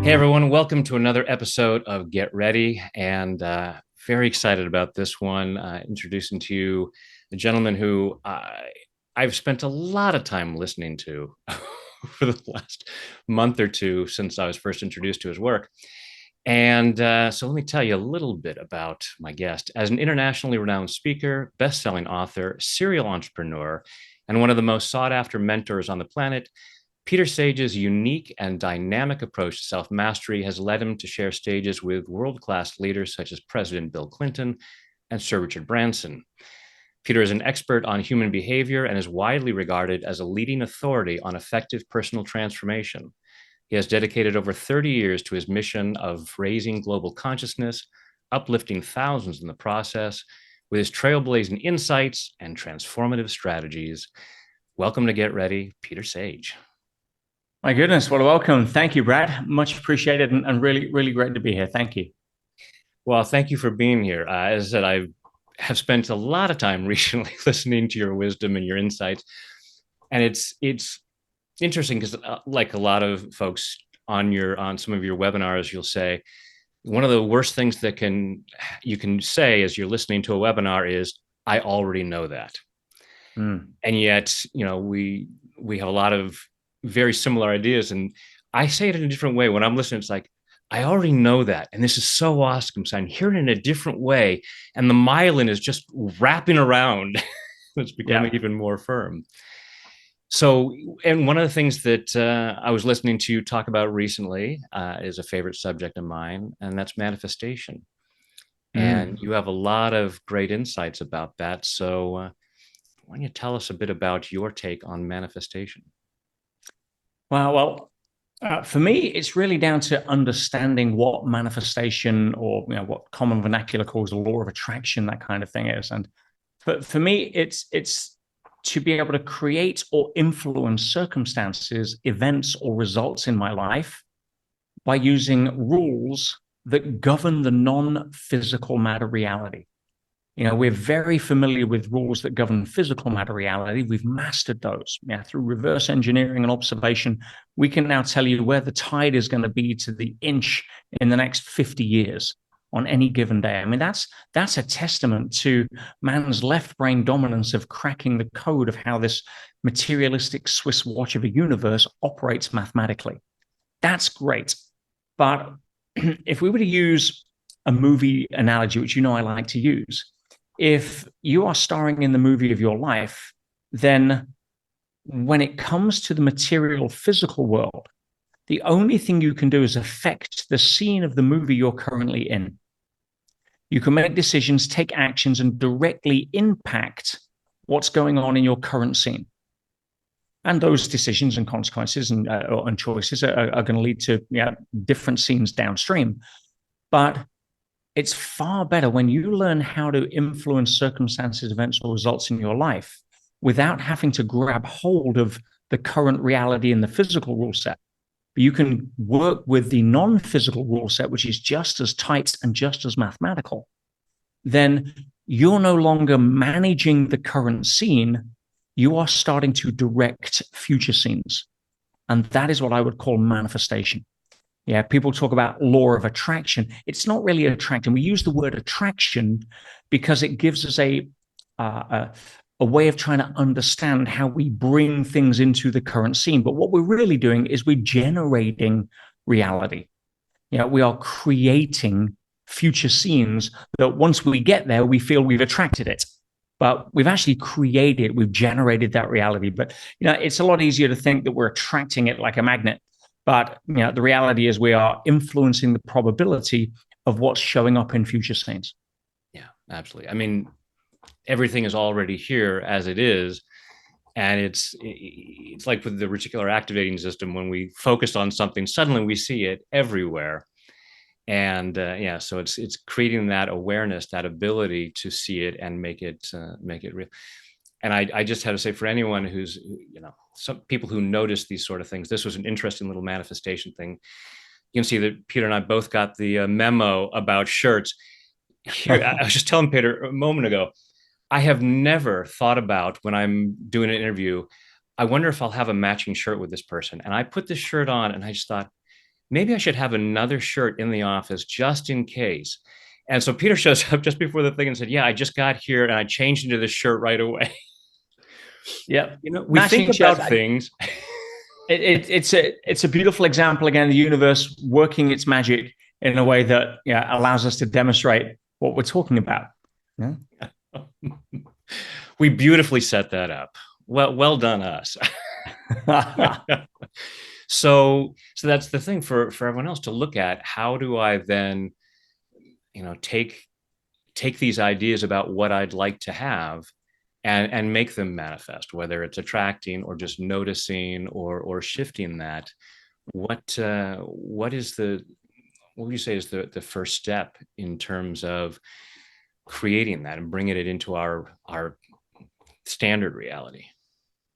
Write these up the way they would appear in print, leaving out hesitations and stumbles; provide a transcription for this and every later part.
Hey everyone, welcome to another episode of Get Ready, and very excited about this one. Introducing to you a gentleman who I've spent a lot of time listening to for the last month or two since I was first introduced to his work. And so let me tell you a little bit about my guest. As an internationally renowned speaker, best-selling author, serial entrepreneur, and one of the most sought-after mentors on the planet, Peter Sage's unique and dynamic approach to self-mastery has led him to share stages with world-class leaders such as President Bill Clinton and Sir Richard Branson. Peter is an expert on human behavior and is widely regarded as a leading authority on effective personal transformation. He has dedicated over 30 years to his mission of raising global consciousness, uplifting thousands in the process, with his trailblazing insights and transformative strategies. Welcome to Get Ready, Peter Sage. My goodness, what a welcome. Thank you, Brad. Much appreciated and really, really great to be here. Thank you. Well, thank you for being here. As I said, I have spent a lot of time recently listening to your wisdom and your insights. And it's interesting because like a lot of folks on some of your webinars, you'll say one of the worst things that you can say as you're listening to a webinar is, I already know that. And yet, we have a lot of very similar ideas. And I say it in a different way. When I'm listening, it's like, I already know that. And this is so awesome. So I'm hearing it in a different way. And the myelin is just wrapping around. It's becoming even more firm. So, and one of the things that I was listening to you talk about recently is a favorite subject of mine, and that's manifestation. And you have a lot of great insights about that. So why don't you tell us a bit about your take on manifestation? Well, for me, it's really down to understanding what manifestation or what common vernacular calls the law of attraction, that kind of thing is. And for me, it's to be able to create or influence circumstances, events, or results in my life by using rules that govern the non-physical matter reality. We're very familiar with rules that govern physical matter reality. We've mastered those. Through reverse engineering and observation, we can now tell you where the tide is going to be to the inch in the next 50 years on any given day. I mean, that's a testament to man's left brain dominance of cracking the code of how this materialistic Swiss watch of a universe operates mathematically. That's great. But if we were to use a movie analogy, which I like to use, if you are starring in the movie of your life, then when it comes to the material physical world, the only thing you can do is affect the scene of the movie you're currently in. You can make decisions, take actions, and directly impact what's going on in your current scene. And those decisions and consequences and choices are going to lead to different scenes downstream. But it's far better when you learn how to influence circumstances, events, or results in your life without having to grab hold of the current reality in the physical rule set. But you can work with the non-physical rule set, which is just as tight and just as mathematical. Then you're no longer managing the current scene. You are starting to direct future scenes. And that is what I would call manifestation. Yeah, people talk about law of attraction. It's not really attracting. We use the word attraction because it gives us a way of trying to understand how we bring things into the current scene. But what we're really doing is we're generating reality. We are creating future scenes that once we get there, we feel we've attracted it. But we've actually created, we've generated that reality. But it's a lot easier to think that we're attracting it like a magnet. But the reality is we are influencing the probability of what's showing up in future scenes. Yeah, absolutely. I mean, everything is already here as it is. And it's like with the reticular activating system, when we focus on something, suddenly we see it everywhere. And so it's creating that awareness, that ability to see it and make it real. And I just have to say, for anyone who's, some people who notice these sort of things, this was an interesting little manifestation thing. You can see that Peter and I both got the memo about shirts. Here, I was just telling Peter a moment ago, I have never thought about when I'm doing an interview, I wonder if I'll have a matching shirt with this person. And I put this shirt on and I just thought, maybe I should have another shirt in the office just in case. And so Peter shows up just before the thing and said, yeah, I just got here and I changed into this shirt right away. Yeah, We think matching shirts. about things. It's a beautiful example again. The universe working its magic in a way that allows us to demonstrate what we're talking about. Yeah. We beautifully set that up. Well done, us. So that's the thing for everyone else to look at. How do I then, take these ideas about what I'd like to have and make them manifest, whether it's attracting or just noticing or shifting that. What is the what would you say is the first step in terms of creating that and bringing it into our standard reality?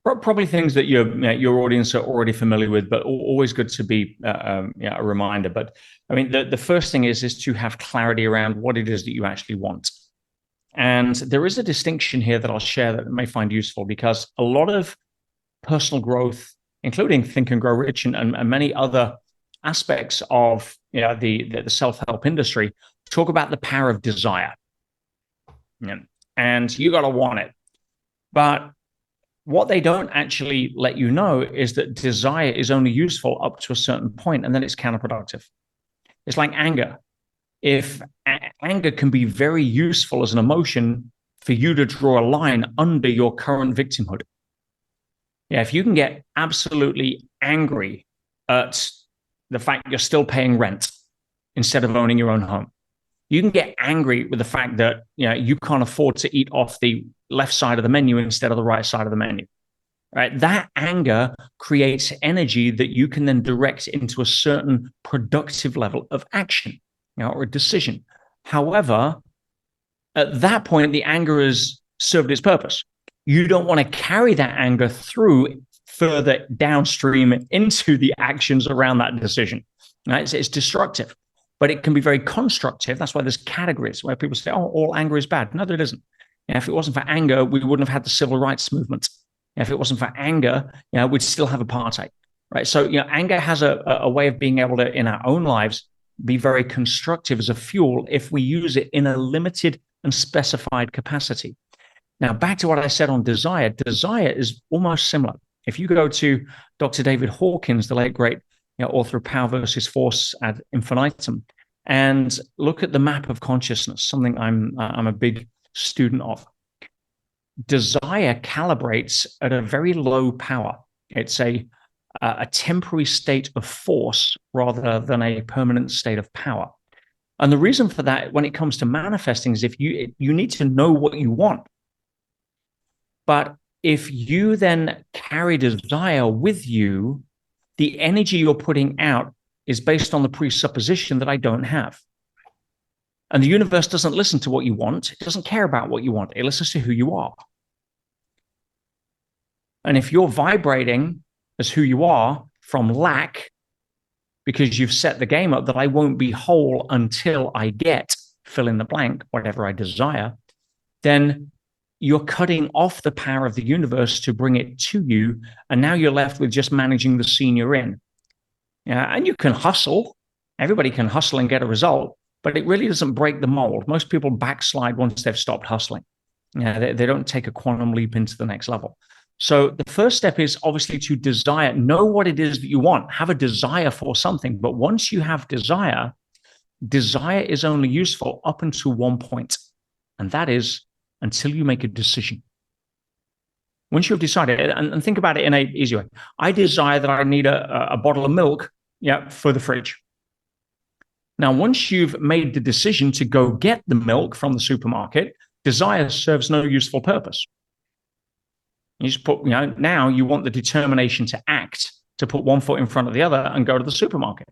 Probably things that your audience are already familiar with, but always good to be a reminder. But I mean, the first thing is to have clarity around what it is that you actually want. And there is a distinction here that I'll share that you may find useful, because a lot of personal growth, including Think and Grow Rich and many other aspects of the self-help industry, talk about the power of desire. Yeah. And you got to want it. But what they don't actually let you know is that desire is only useful up to a certain point, and then it's counterproductive. It's like anger. If anger can be very useful as an emotion for you to draw a line under your current victimhood. Yeah, if you can get absolutely angry at the fact you're still paying rent instead of owning your own home, you can get angry with the fact that you can't afford to eat off the left side of the menu instead of the right side of the menu. Right? That anger creates energy that you can then direct into a certain productive level of action, or a decision. However, at that point, the anger has served its purpose. You don't want to carry that anger through further downstream into the actions around that decision. Right? It's destructive, but it can be very constructive. That's why there's categories where people say, oh, all anger is bad. No, there isn't. If it wasn't for anger, we wouldn't have had the civil rights movement. If it wasn't for anger, we'd still have apartheid. Right? So, anger has a way of being able to, in our own lives, be very constructive as a fuel if we use it in a limited and specified capacity. Now, back to what I said on desire. Desire is almost similar. If you go to Dr. David Hawkins, the late great author of Power versus Force ad infinitum, and look at the map of consciousness, something I'm a big student of. Desire calibrates at a very low power. It's a temporary state of force rather than a permanent state of power. And the reason for that, when it comes to manifesting, is if you need to know what you want. But if you then carry desire with you, the energy you're putting out is based on the presupposition that I don't have. And the universe doesn't listen to what you want. It doesn't care about what you want. It listens to who you are. And if you're vibrating as who you are from lack, because you've set the game up that I won't be whole until I get fill in the blank, whatever I desire, then you're cutting off the power of the universe to bring it to you. And now you're left with just managing the scene you're in. And you can hustle. Everybody can hustle and get a result, but it really doesn't break the mold. Most people backslide once they've stopped hustling. They don't take a quantum leap into the next level. So the first step is obviously to desire, know what it is that you want, have a desire for something. But once you have desire, desire is only useful up until one point, and that is until you make a decision. Once you've decided, and think about it in an easy way, I desire that I need a bottle of milk for the fridge. Now, once you've made the decision to go get the milk from the supermarket, desire serves no useful purpose. You just put, now you want the determination to act, to put one foot in front of the other and go to the supermarket.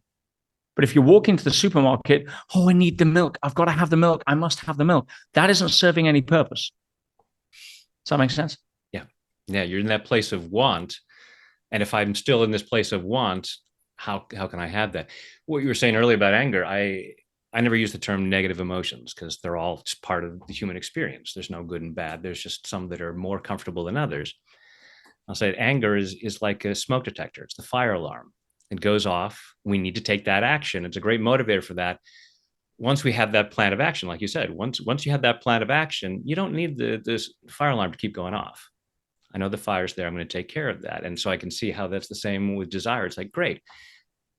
But if you walk into the supermarket, oh, I need the milk. I've got to have the milk. I must have the milk. That isn't serving any purpose. Does that make sense? Yeah. Yeah. You're in that place of want. And if I'm still in this place of want, how can I have that? What you were saying earlier about anger, I never use the term negative emotions because they're all just part of the human experience. There's no good and bad. There's just some that are more comfortable than others. I'll say anger is like a smoke detector. It's the fire alarm. It goes off. We need to take that action. It's a great motivator for that. Once we have that plan of action, like you said, once you have that plan of action, you don't need this fire alarm to keep going off. I know the fire's there. I'm going to take care of that. And so I can see how that's the same with desire. It's like, great.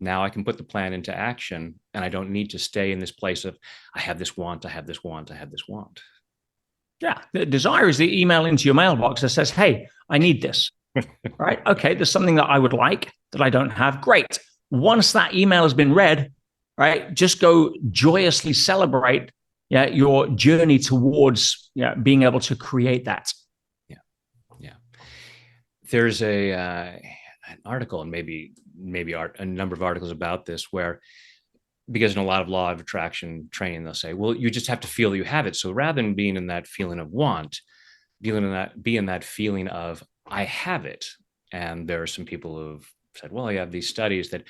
Now I can put the plan into action, and I don't need to stay in this place of, I have this want, I have this want, I have this want. Yeah. The desire is the email into your mailbox that says, hey, I need this. Right. Okay. There's something that I would like that I don't have. Great. Once that email has been read, right, just go joyously celebrate your journey towards being able to create that. Yeah. Yeah. There's an article, and maybe a number of articles about this, where, because in a lot of law of attraction training, they'll say, well, you just have to feel you have it. So rather than being in that feeling of want, be in that feeling of, I have it. And there are some people who've said, well, you have these studies that,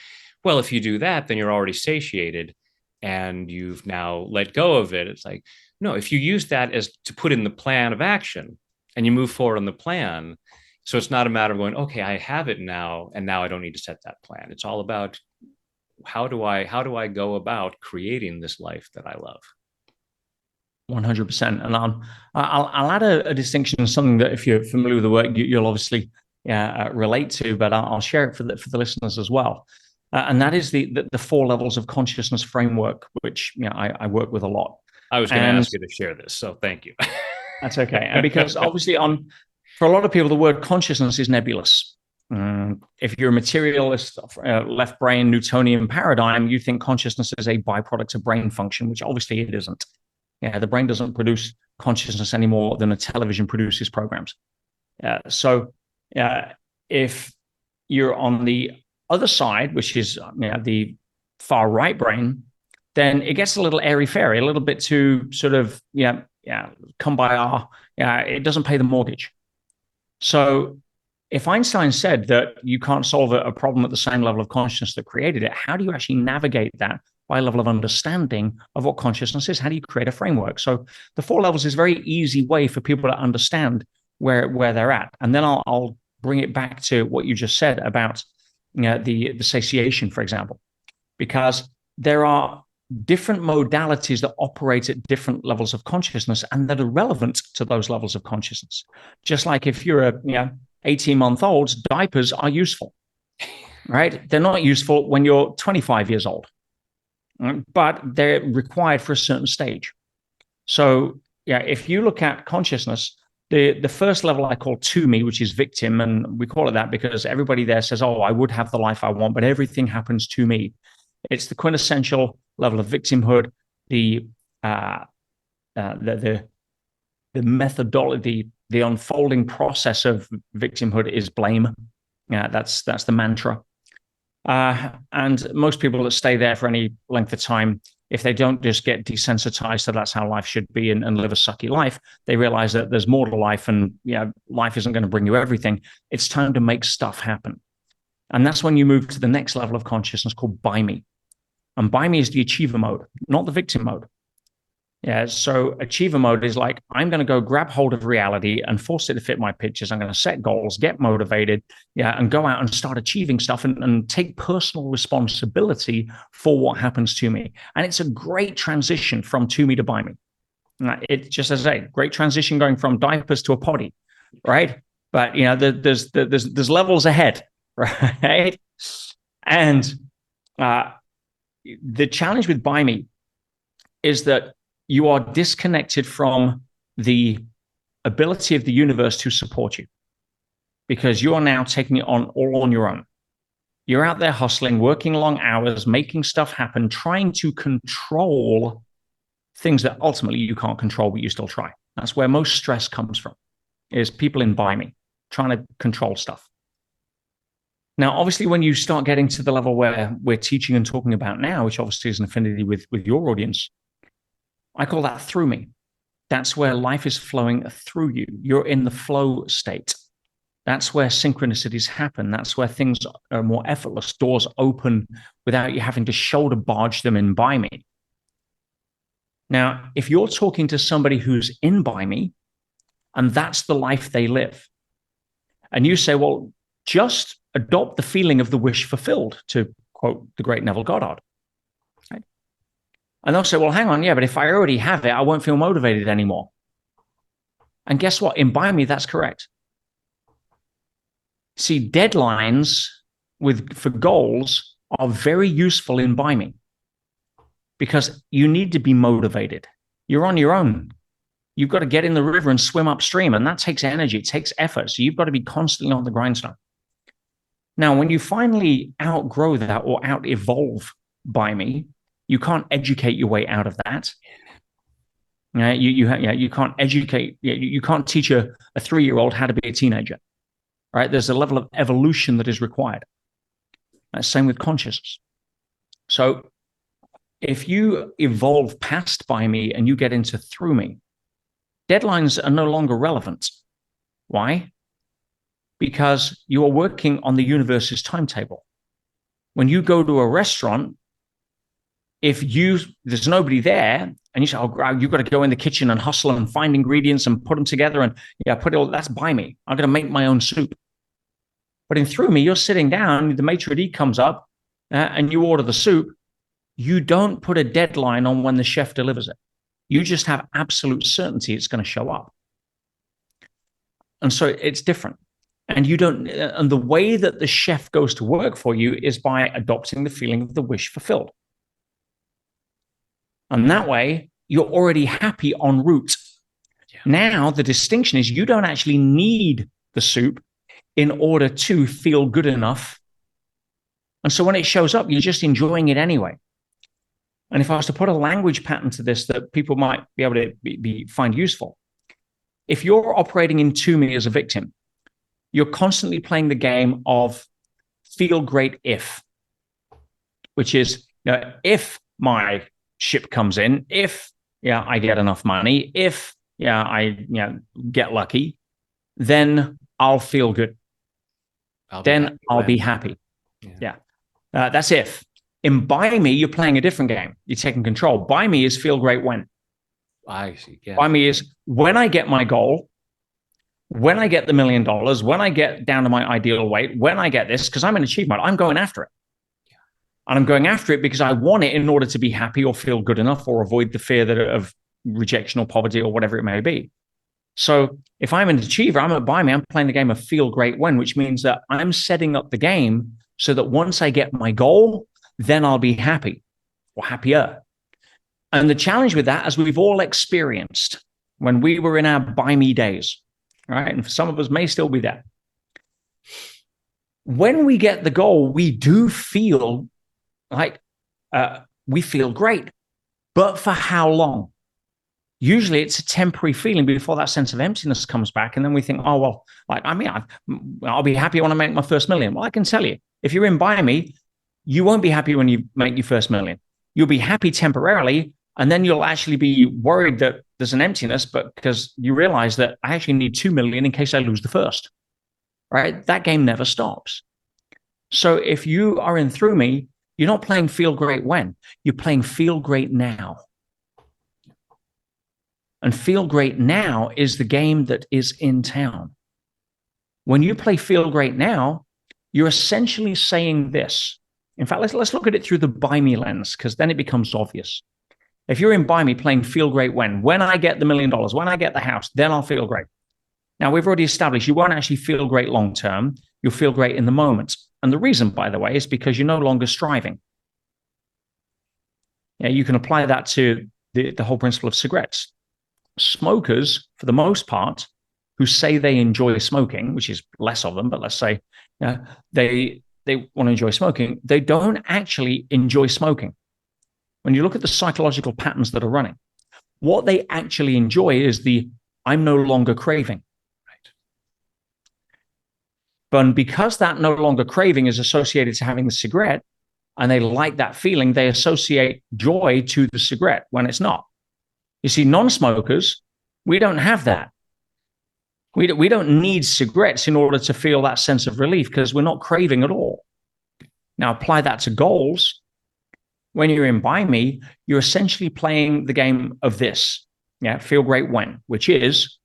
well, if you do that, then you're already satiated and you've now let go of it. It's like, no, if you use that as to put in the plan of action and you move forward on the plan. So it's not a matter of going, okay, I have it now, and now I don't need to set that plan. It's all about, how do I go about creating this life that I love? 100%. And I'll add a distinction, something that if you're familiar with the work, you'll obviously relate to, but I'll share it for the listeners as well. And that is the four levels of consciousness framework, which I work with a lot. I was going to ask you to share this, so thank you. That's okay. And because obviously for a lot of people, the word consciousness is nebulous. If you're a materialist, left brain, Newtonian paradigm, you think consciousness is a byproduct of brain function, which obviously it isn't. Yeah, the brain doesn't produce consciousness any more than a television produces programs. So if you're on the other side, which is the far right brain, then it gets a little airy-fairy, a little bit too sort of, come by it doesn't pay the mortgage. So if Einstein said that you can't solve a problem at the same level of consciousness that created it, how do you actually navigate that by a level of understanding of what consciousness is? How do you create a framework? So the four levels is a very easy way for people to understand where they're at. And then I'll bring it back to what you just said about the satiation, for example, because there are different modalities that operate at different levels of consciousness and that are relevant to those levels of consciousness. Just like if you're a 18-month-old, diapers are useful, right? They're not useful when you're 25 years old, but they're required for a certain stage. So if you look at consciousness, the first level I call to me, which is victim, and we call it that because everybody there says, oh, I would have the life I want, but everything happens to me. It's the quintessential level of victimhood, the methodology, the unfolding process of victimhood is blame. That's the mantra. And most people that stay there for any length of time, if they don't just get desensitized to that's how life should be and live a sucky life, they realize that there's more to life, and life isn't going to bring you everything. It's time to make stuff happen. And that's when you move to the next level of consciousness called by me. And by me is the achiever mode, not the victim mode. Yeah, so achiever mode is like, I'm going to go grab hold of reality and force it to fit my pictures. I'm going to set goals, get motivated, and go out and start achieving stuff and take personal responsibility for what happens to me. And it's a great transition from to me to by me. It just, as I say, great transition going from diapers to a potty, right? But there's levels ahead, right? And the challenge with by me is that you are disconnected from the ability of the universe to support you, because you are now taking it on all on your own. You're out there hustling, working long hours, making stuff happen, trying to control things that ultimately you can't control, but you still try. That's where most stress comes from, is people in by me, trying to control stuff. Now, obviously, when you start getting to the level where we're teaching and talking about now, which obviously is an affinity with your audience, I call that through me. That's where life is flowing through you. You're in the flow state. That's where synchronicities happen. That's where things are more effortless. Doors open without you having to shoulder barge them in by me. Now, if you're talking to somebody who's in by me, and that's the life they live, and you say, well, Just adopt the feeling of the wish fulfilled, to quote the great Neville Goddard. Right? And they'll say, well, hang on, yeah, but if I already have it, I won't feel motivated anymore. And guess what? In Buy Me, that's correct. See, deadlines for goals are very useful in Buy Me because you need to be motivated. You're on your own. You've got to get in the river and swim upstream, and that takes energy. It takes effort. So you've got to be constantly on the grindstone. Now, when you finally outgrow that or out-evolve Buy Me, you can't educate your way out of that. You can't educate. You can't teach a 3-year-old how to be a teenager. Right? There's a level of evolution that is required. Same with consciousness. So if you evolve past Buy Me and you get into Through Me, deadlines are no longer relevant. Why? Because you are working on the universe's timetable. When you go to a restaurant, if there's nobody there, and you say, oh, you've got to go in the kitchen and hustle and find ingredients and put them together and put it all, that's Buy Me. I'm going to make my own soup. But in Through Me, you're sitting down, the maitre d' comes up and you order the soup. You don't put a deadline on when the chef delivers it. You just have absolute certainty it's going to show up. And so it's different. And the way that the chef goes to work for you is by adopting the feeling of the wish fulfilled. And that way, you're already happy en route. Yeah. Now, the distinction is you don't actually need the soup in order to feel good enough. And so when it shows up, you're just enjoying it anyway. And if I was to put a language pattern to this that people might be able to find useful, if you're operating in To Me as a victim, you're constantly playing the game of feel great if, which is, if my ship comes in, if I get enough money, if I get lucky, then I'll feel good. I'll be happy. Yeah. That's if. In Buy Me, you're playing a different game. You're taking control. Buy Me is feel great when. I see. Yeah. Buy Me is when I get my goal, when I get the $1 million, when I get down to my ideal weight, when I get this, because I'm an achievement, I'm going after it. Yeah. And I'm going after it because I want it in order to be happy or feel good enough or avoid the fear of rejection or poverty or whatever it may be. So if I'm an achiever, I'm at Buy Me, I'm playing the game of feel great when, which means that I'm setting up the game so that once I get my goal, then I'll be happy or happier. And the challenge with that, as we've all experienced when we were in our Buy Me days, right? And for some of us may still be there. When we get the goal, we do feel like we feel great. But for how long? Usually it's a temporary feeling before that sense of emptiness comes back. And then we think, oh, well, I'll be happy when I make my first million. Well, I can tell you, if you're in Buy Me, you won't be happy when you make your first million. You'll be happy temporarily, and then you'll actually be worried that there's an emptiness, but because you realize that I actually need 2 million in case I lose the first, right? That game never stops. So if you are in Through Me, you're not playing feel great when, you're playing feel great now. And feel great now is the game that is in town. When you play feel great now, you're essentially saying this. In fact, let's look at it through the Buy Me lens, because then it becomes obvious. If you're in Buy Me playing feel great when I get the $1 million, when I get the house, then I'll feel great. Now, we've already established you won't actually feel great long term. You'll feel great in the moment. And the reason, by the way, is because you're no longer striving. You can apply that to the whole principle of cigarettes. Smokers, for the most part, who say they enjoy smoking, which is less of them, but let's say they want to enjoy smoking, they don't actually enjoy smoking. When you look at the psychological patterns that are running, what they actually enjoy is the I'm no longer craving. Right. But because that no longer craving is associated to having the cigarette, and they like that feeling, they associate joy to the cigarette when it's not. You see, non-smokers, we don't have that. We don't need cigarettes in order to feel that sense of relief because we're not craving at all. Now, apply that to goals. When you're in Buy Me, you're essentially playing the game of this. Feel great when, which is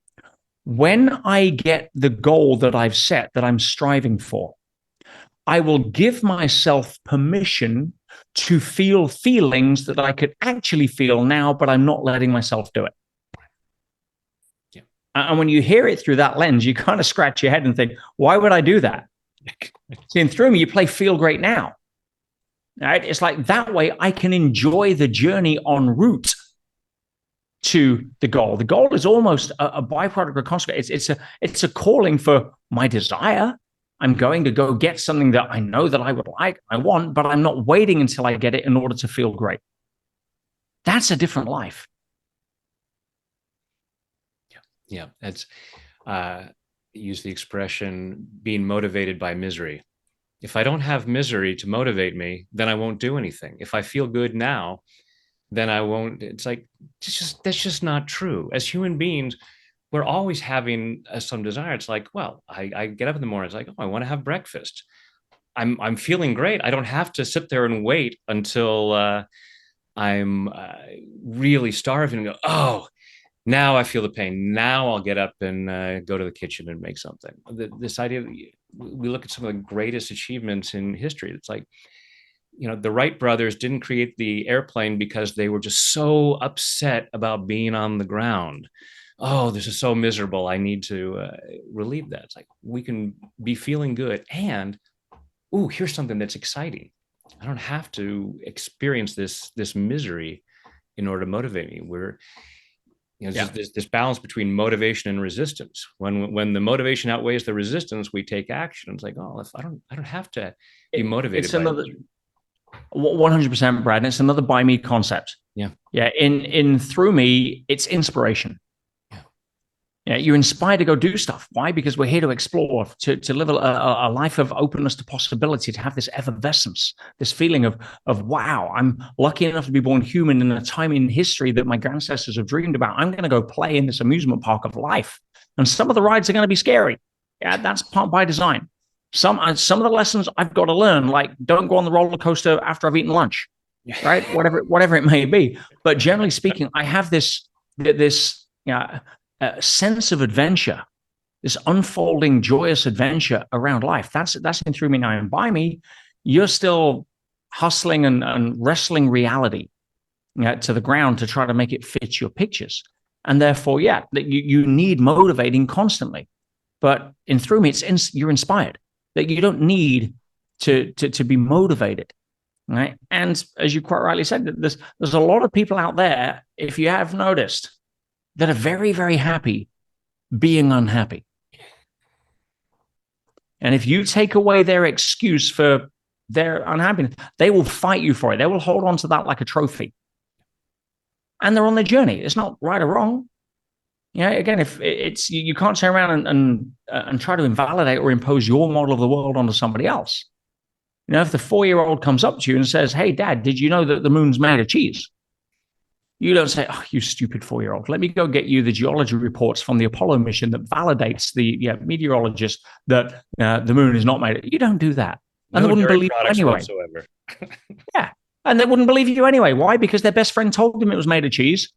When I get the goal that I've set that I'm striving for, I will give myself permission to feel feelings that I could actually feel now, but I'm not letting myself do it. Yeah. And when you hear it through that lens, you kind of scratch your head and think, why would I do that? See, and through me, you play feel great now. Right? It's like that way I can enjoy the journey en route to the goal. The goal is almost a byproduct or a consequence. It's a calling for my desire. I'm going to go get something that I know that I would like, I want, but I'm not waiting until I get it in order to feel great. That's a different life. Yeah. That's use the expression being motivated by misery. If I don't have misery to motivate me, then I won't do anything. If I feel good now, then I won't. It's like that's just not true. As human beings, we're always having some desire. It's like, well, I get up in the morning. It's like, oh, I want to have breakfast. I'm feeling great. I don't have to sit there and wait until I'm really starving and go, oh, now I feel the pain. Now I'll get up and go to the kitchen and make something. This idea, we look at some of the greatest achievements in history. It's like, the Wright brothers didn't create the airplane because they were just so upset about being on the ground. Oh, this is so miserable. I need to relieve that. It's like we can be feeling good and, oh, here's something that's exciting. I don't have to experience this misery in order to motivate me. We're just this balance between motivation and resistance. When the motivation outweighs the resistance, we take action. It's like, oh, if I don't have to be motivated It's by another 100%, Brad. And it's another by me concept. Yeah. Yeah. In through me, it's inspiration. Yeah, you're inspired to go do stuff. Why? Because we're here to explore, to live a life of openness to possibility, to have this effervescence, this feeling of wow, I'm lucky enough to be born human in a time in history that my ancestors have dreamed about. I'm going to go play in this amusement park of life, and some of the rides are going to be scary. Yeah, that's part by design. Some of the lessons I've got to learn, like don't go on the roller coaster after I've eaten lunch, right? Whatever it may be. But generally speaking, I have this sense of adventure, this unfolding, joyous adventure around life. That's in through me now. And by me, you're still hustling and wrestling reality to the ground to try to make it fit your pictures. And therefore, yeah, that you need motivating constantly. But in through me, you're inspired. That you don't need to be motivated. Right. And as you quite rightly said, there's a lot of people out there, if you have noticed, that are very, very happy being unhappy. And if you take away their excuse for their unhappiness, they will fight you for it. They will hold on to that like a trophy. And they're on their journey. It's not right or wrong. Again, if it's you can't turn around and try to invalidate or impose your model of the world onto somebody else. If the 4-year-old comes up to you and says, "Hey, Dad, did you know that the moon's made of cheese?" You don't say, "Oh, you stupid 4-year-old. Let me go get you the geology reports from the Apollo mission that validates the meteorologist that the moon is not made." You don't do that. And no they wouldn't dairy believe you products anyway. whatsoever. Yeah. And they wouldn't believe you anyway. Why? Because their best friend told them it was made of cheese.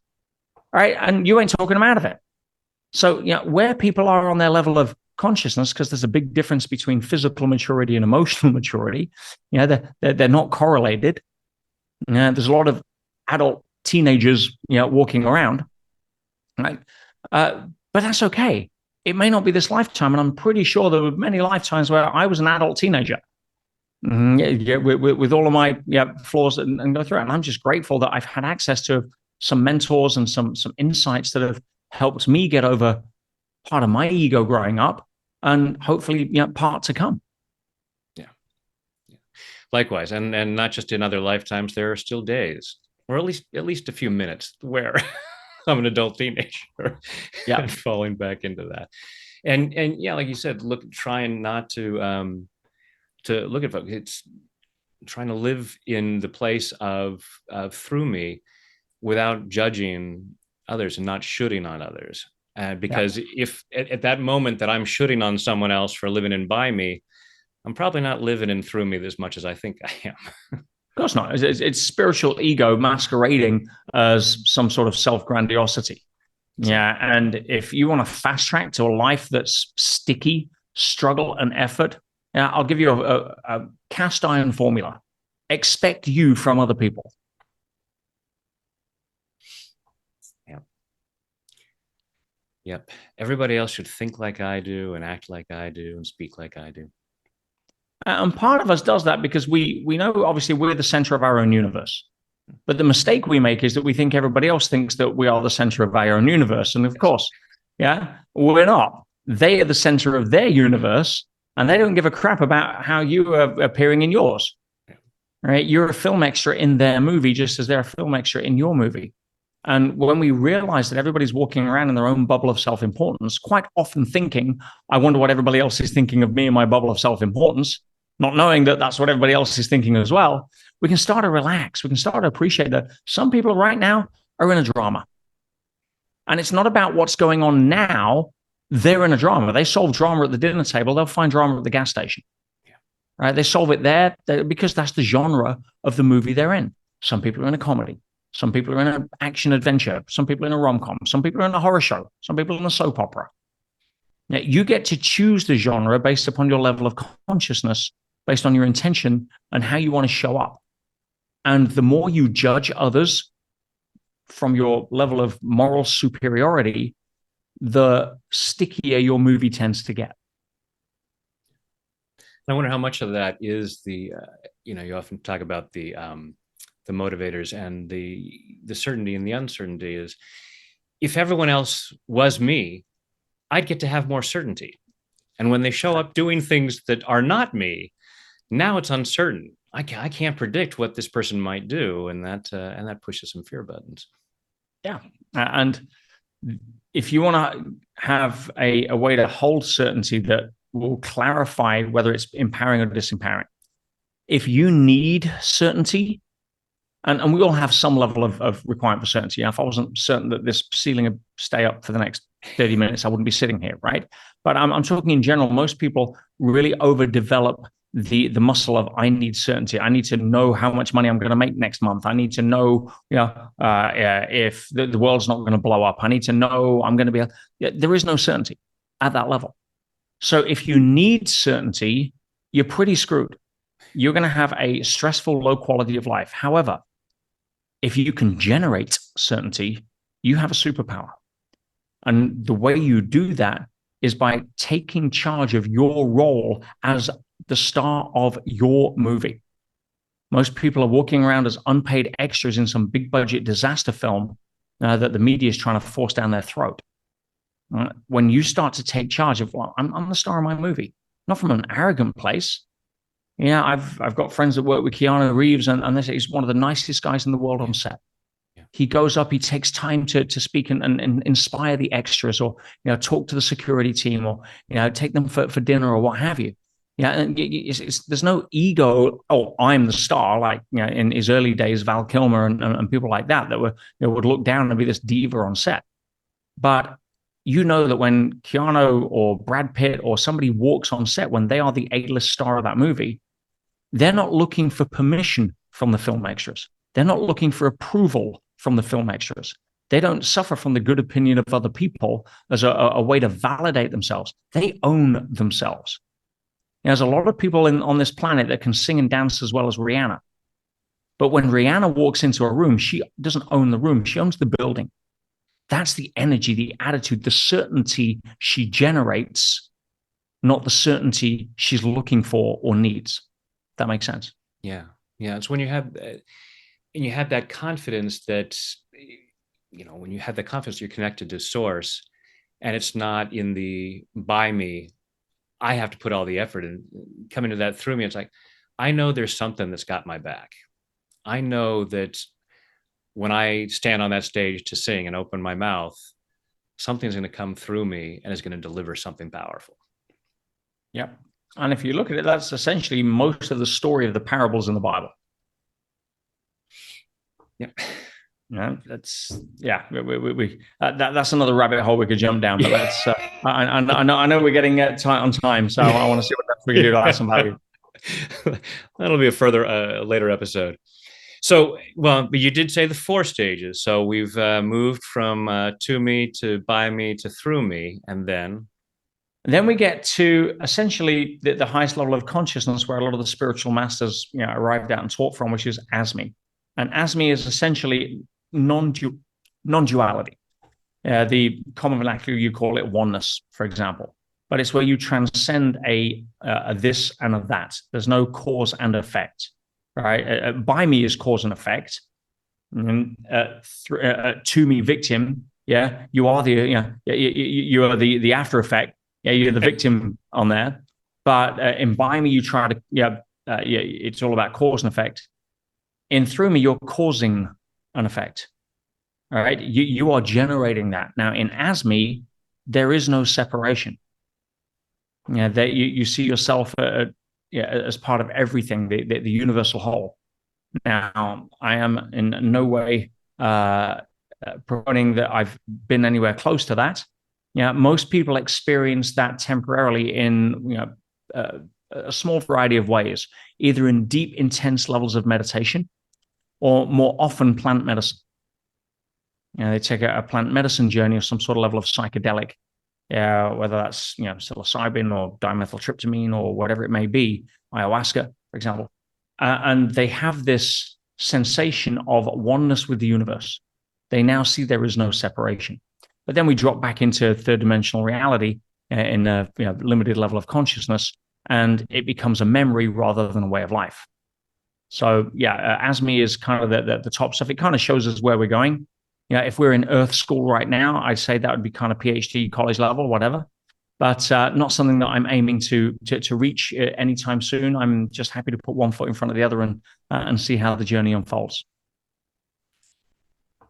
Right. And you ain't talking them out of it. So, where people are on their level of consciousness, because there's a big difference between physical maturity and emotional maturity, they're not correlated. There's a lot of adult teenagers, walking around, right? But that's okay. It may not be this lifetime, and I'm pretty sure there were many lifetimes where I was an adult teenager, with all of my flaws and go through it. And I'm just grateful that I've had access to some mentors and some insights that have helped me get over part of my ego growing up, and hopefully, part to come. Yeah. Likewise, and not just in other lifetimes. There are still days, or at least a few minutes, where I'm an adult teenager, and falling back into that. And yeah, like you said, trying not to look at folks. It's trying to live in the place of through me without judging others and not shooting on others. Because if at that moment that I'm shooting on someone else for living in by me, I'm probably not living in through me as much as I think I am. Of course not. It's spiritual ego masquerading as some sort of self-grandiosity. Yeah. And if you want to fast track to a life that's sticky, struggle, and effort, I'll give you a cast iron formula. Expect you from other people. Yeah. Yep. Everybody else should think like I do and act like I do and speak like I do. And part of us does that because we know obviously we're the center of our own universe. But the mistake we make is that we think everybody else thinks that we are the center of our own universe. And of course, yeah, we're not. They are the center of their universe, and they don't give a crap about how you are appearing in yours. Right? You're a film extra in their movie, just as they're a film extra in your movie. And when we realize that everybody's walking around in their own bubble of self importance, quite often thinking, I wonder what everybody else is thinking of me in my bubble of self importance, not knowing that that's what everybody else is thinking as well, we can start to relax. We can start to appreciate that some people right now are in a drama. And it's not about what's going on now. They're in a drama. They solve drama at the dinner table, they'll find drama at the gas station. Right? They solve it there because that's the genre of the movie they're in. Some people are in a comedy. Some people are in an action adventure. Some people are in a rom-com. Some people are in a horror show. Some people are in a soap opera. Now, you get to choose the genre based upon your level of consciousness, based on your intention and how you want to show up. And the more you judge others from your level of moral superiority, the stickier your movie tends to get. I wonder how much of that is the, you often talk about the motivators and the certainty and the uncertainty is if everyone else was me, I'd get to have more certainty. And when they show up doing things that are not me, now it's uncertain. I can't predict what this person might do, and that pushes some fear buttons. Yeah, and if you want to have a way to hold certainty that will clarify whether it's empowering or disempowering, if you need certainty, and we all have some level of requirement for certainty. If I wasn't certain that this ceiling would stay up for the next 30 minutes, I wouldn't be sitting here, right? But I'm talking in general, most people really overdevelop the muscle of I need certainty. I need to know how much money I'm going to make next month. I need to know, if the world's not going to blow up. I need to know I'm going to be. There is no certainty at that level. So if you need certainty, you're pretty screwed. You're going to have a stressful, low quality of life. However, if you can generate certainty, you have a superpower. And the way you do that is by taking charge of your role as the star of your movie. Most people are walking around as unpaid extras in some big budget disaster film that the media is trying to force down their throat. When you start to take charge of, well, I'm the star of my movie, not from an arrogant place. Yeah, I've got friends that work with Keanu Reeves, and they say he's one of the nicest guys in the world on set. Yeah. He goes up, he takes time to speak and inspire the extras, or talk to the security team, or take them for dinner or what have you. Yeah, and there's no ego. Oh, I'm the star, like in his early days, Val Kilmer and people like that would look down and be this diva on set. But that when Keanu or Brad Pitt or somebody walks on set, when they are the A-list star of that movie, they're not looking for permission from the film extras. They're not looking for approval from the film extras. They don't suffer from the good opinion of other people as a way to validate themselves. They own themselves. There's a lot of people on this planet that can sing and dance as well as Rihanna. But when Rihanna walks into a room, she doesn't own the room. She owns the building. That's the energy, the attitude, the certainty she generates, not the certainty she's looking for or needs. That makes sense. Yeah. It's when you have that confidence that, when you have the confidence, you're connected to source, and it's not in the by me. I have to put all the effort in. Coming to that through me, it's like, I know there's something that's got my back. I know that when I stand on that stage to sing and open my mouth, something's going to come through me and is going to deliver something powerful. Yeah. And if you look at it, that's essentially most of the story of the parables in the Bible. Yeah. That's another rabbit hole we could jump down. But that's I know we're getting tight on time, so I want to see what else we can do to add some value. That'll be a later episode. So, well, but you did say the four stages. So we've moved from to me to by me to through me, and then And then we get to essentially the highest level of consciousness where a lot of the spiritual masters, arrived at and taught from, which is asmi. And asmi is essentially non-duality. The common vernacular, you call it oneness, for example. But it's where you transcend a this and a that. There's no cause and effect, right? By me is cause and effect. And to me, victim, yeah, you are you are the after effect. Yeah, you're the victim on there. But in by me, you try to it's all about cause and effect. In through me, you're causing an effect. All right, you are generating that now. In as me, there is no separation. That you see yourself as part of everything, the universal whole. Now, I am in no way promoting that I've been anywhere close to that. Most people experience that temporarily in uh, a small variety of ways, either in deep, intense levels of meditation, or more often plant medicine. They take a plant medicine journey or some sort of level of psychedelic, whether that's psilocybin or dimethyltryptamine or whatever it may be, ayahuasca, for example, and they have this sensation of oneness with the universe. They now see there is no separation. But then we drop back into third dimensional reality in a limited level of consciousness, and it becomes a memory rather than a way of life. So ASME is kind of the top stuff. It kind of shows us where we're going. If we're in Earth school right now, I'd say that would be kind of PhD, college level, whatever. But not something that I'm aiming to reach anytime soon. I'm just happy to put one foot in front of the other and see how the journey unfolds.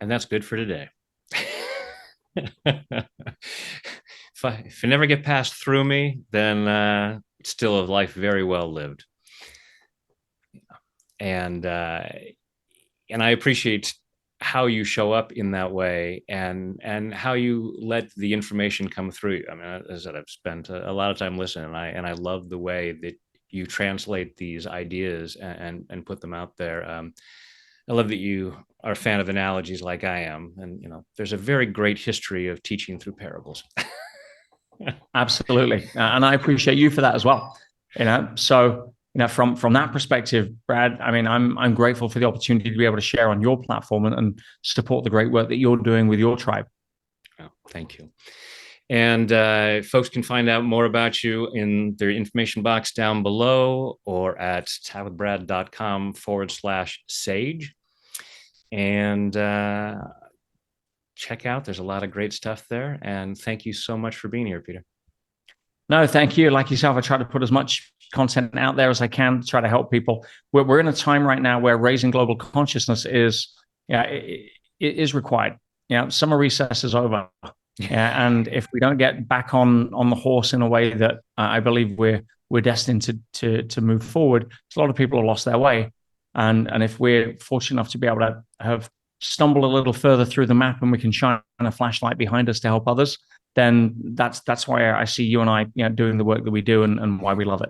And that's good for today. If I never get past through me, then it's still a life very well lived. And I appreciate how you show up in that way, and how you let the information come through. I mean, as I said, I've spent a lot of time listening, and I love the way that you translate these ideas and put them out there. I love that you are a fan of analogies like I am, and there's a very great history of teaching through parables. Absolutely, and I appreciate you for that as well. So from that perspective, Brad, I mean, I'm grateful for the opportunity to be able to share on your platform and support the great work that you're doing with your tribe. Oh, thank you. And folks can find out more about you in their information box down below, or at chatwithbrad.com/sage. And check out, there's a lot of great stuff there. And thank you so much for being here, Peter. No, thank you. Like yourself, I try to put as much content out there as I can to try to help people. We're in a time right now where raising global consciousness is required. Summer recess is over. And if we don't get back on the horse in a way that I believe we're destined to move forward, a lot of people have lost their way. And if we're fortunate enough to be able to have stumbled a little further through the map and we can shine a flashlight behind us to help others, then that's why I see you and I doing the work that we do, and why we love it.